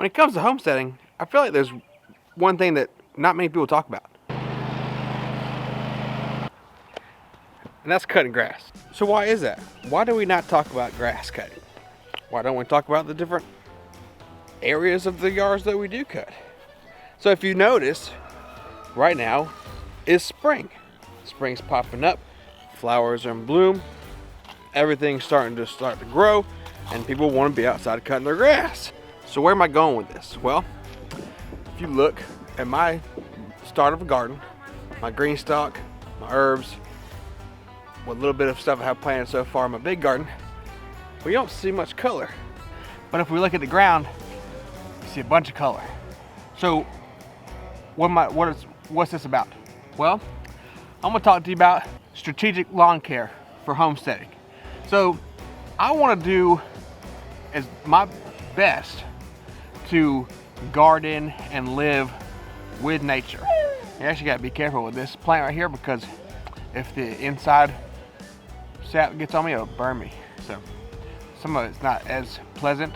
When it comes to homesteading, I feel like there's one thing that not many people talk about. And that's cutting grass. So why is that? Why do we not talk about grass cutting? Why don't we talk about the different areas of the yards that we do cut? So if you notice, right now is spring. Spring's popping up, flowers are in bloom, everything's starting to grow, and people want to be outside cutting their grass. So where am I going with this? Well, if you look at my start of a garden, my green stock, my herbs, what little bit of stuff I have planted so far in my big garden, we don't see much color. But if we look at the ground, we see a bunch of color. So what's this about? Well, I'm gonna talk to you about strategic lawn care for homesteading. So I wanna do as my best to garden and live with nature. You actually gotta be careful with this plant right here, because if the inside sap gets on me, it'll burn me. So some of it's not as pleasant,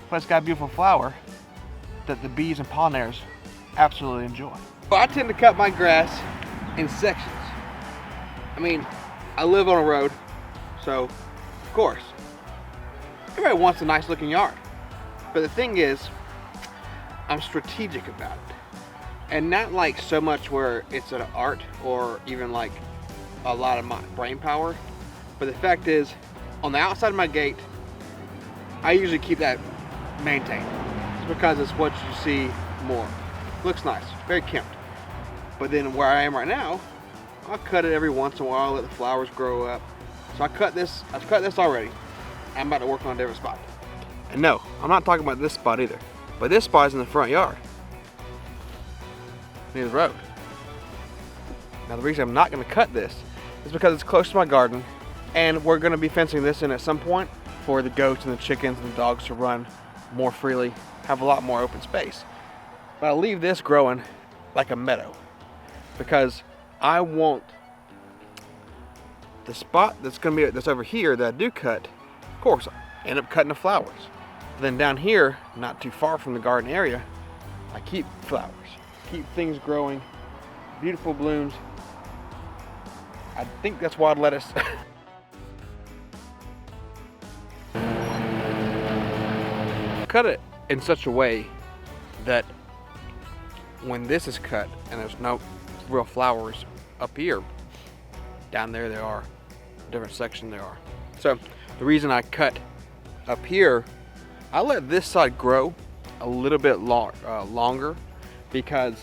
but it's got a beautiful flower that the bees and pollinators absolutely enjoy. Well, I tend to cut my grass in sections. I mean, I live on a road, so of course, everybody wants a nice looking yard. But the thing is, I'm strategic about it. And not like so much where it's an art or even like a lot of my brain power. But the fact is, on the outside of my gate, I usually keep that maintained. It's because it's what you see more. Looks nice, very kempt. But then where I am right now, I'll cut it every once in a while, let the flowers grow up. So I've cut this already. I'm about to work on a different spot. And no, I'm not talking about this spot either. But this spot is in the front yard, near the road. Now the reason I'm not gonna cut this is because it's close to my garden, and we're gonna be fencing this in at some point for the goats and the chickens and the dogs to run more freely, have a lot more open space. But I'll leave this growing like a meadow, because I want the spot that's over here that I do cut, of course, I end up cutting the flowers. Then down here, not too far from the garden area, I keep flowers, keep things growing, beautiful blooms. I think that's wild lettuce. Cut it in such a way that when this is cut and there's no real flowers up here, down there they are, different section they are. So the reason I cut up here, I let this side grow a little bit longer, because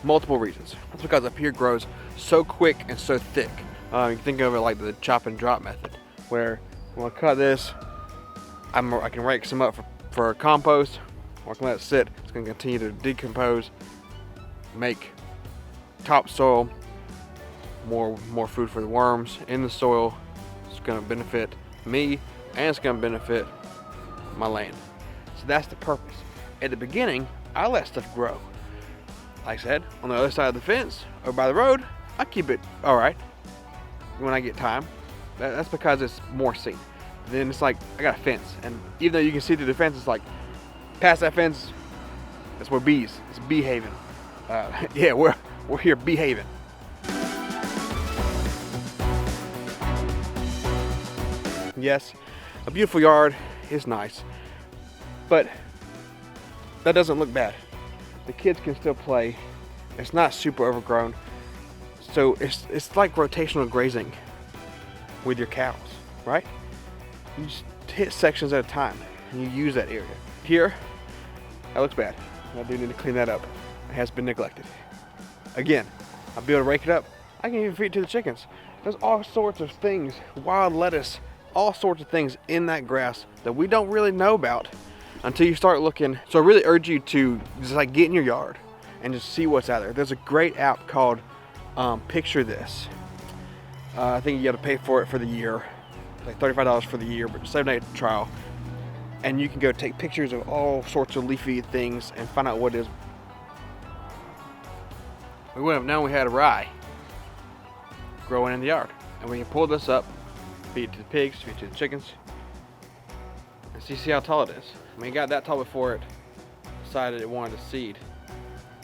multiple reasons. That's because up here grows so quick and so thick. You can think of it like the chop and drop method, where when I cut this, I can rake some up for compost, or I can let it sit. It's going to continue to decompose, make topsoil, more food for the worms in the soil. It's going to benefit me, and it's going to benefit my land. So that's the purpose. At the beginning, I let stuff grow. Like I said, on the other side of the fence or by the road, I keep it all right when I get time. That's because it's more seen. Then it's like I got a fence, and even though you can see through the fence, it's like past that fence, that's where bees. It's bee haven. Yeah, we're here bee haven. Yes, a beautiful yard is nice, but that doesn't look bad. The kids can still play. It's not super overgrown. So it's like rotational grazing with your cows, right? You just hit sections at a time and you use that area. Here, that looks bad. I do need to clean that up. It has been neglected. Again, I'll be able to rake it up. I can even feed it to the chickens. There's all sorts of things, wild lettuce, all sorts of things in that grass that we don't really know about until you start looking. So I really urge you to just like get in your yard and just see what's out there. There's a great app called Picture This. I think you got to pay for it for the year, like $35 for the year, but 7-day trial. And you can go take pictures of all sorts of leafy things and find out what it is. We wouldn't have known we had a rye growing in the yard. And we can pull this up, feed it to the pigs, feed it to the chickens. And see how tall it is. I mean, it got that tall before it decided it wanted to seed.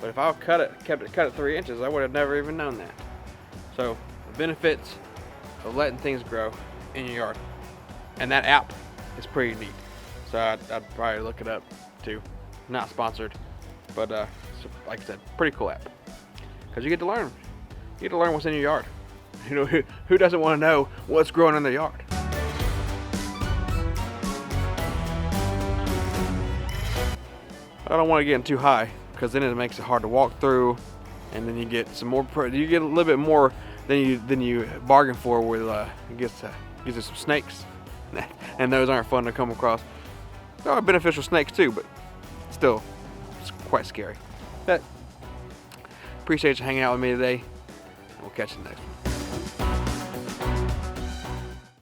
But if I cut it 3 inches, I would have never even known that. So the benefits of letting things grow in your yard. And that app is pretty neat. So I'd probably look it up too. Not sponsored, but like I said, pretty cool app. Because you get to learn. You get to learn what's in your yard. You know, who doesn't want to know what's growing in their yard? I don't want to get in too high, because then it makes it hard to walk through, and then you get some more. You get a little bit more than you bargained for with gives you some snakes, and those aren't fun to come across. There are beneficial snakes too, but still, it's quite scary. But appreciate you hanging out with me today. We'll catch you next one.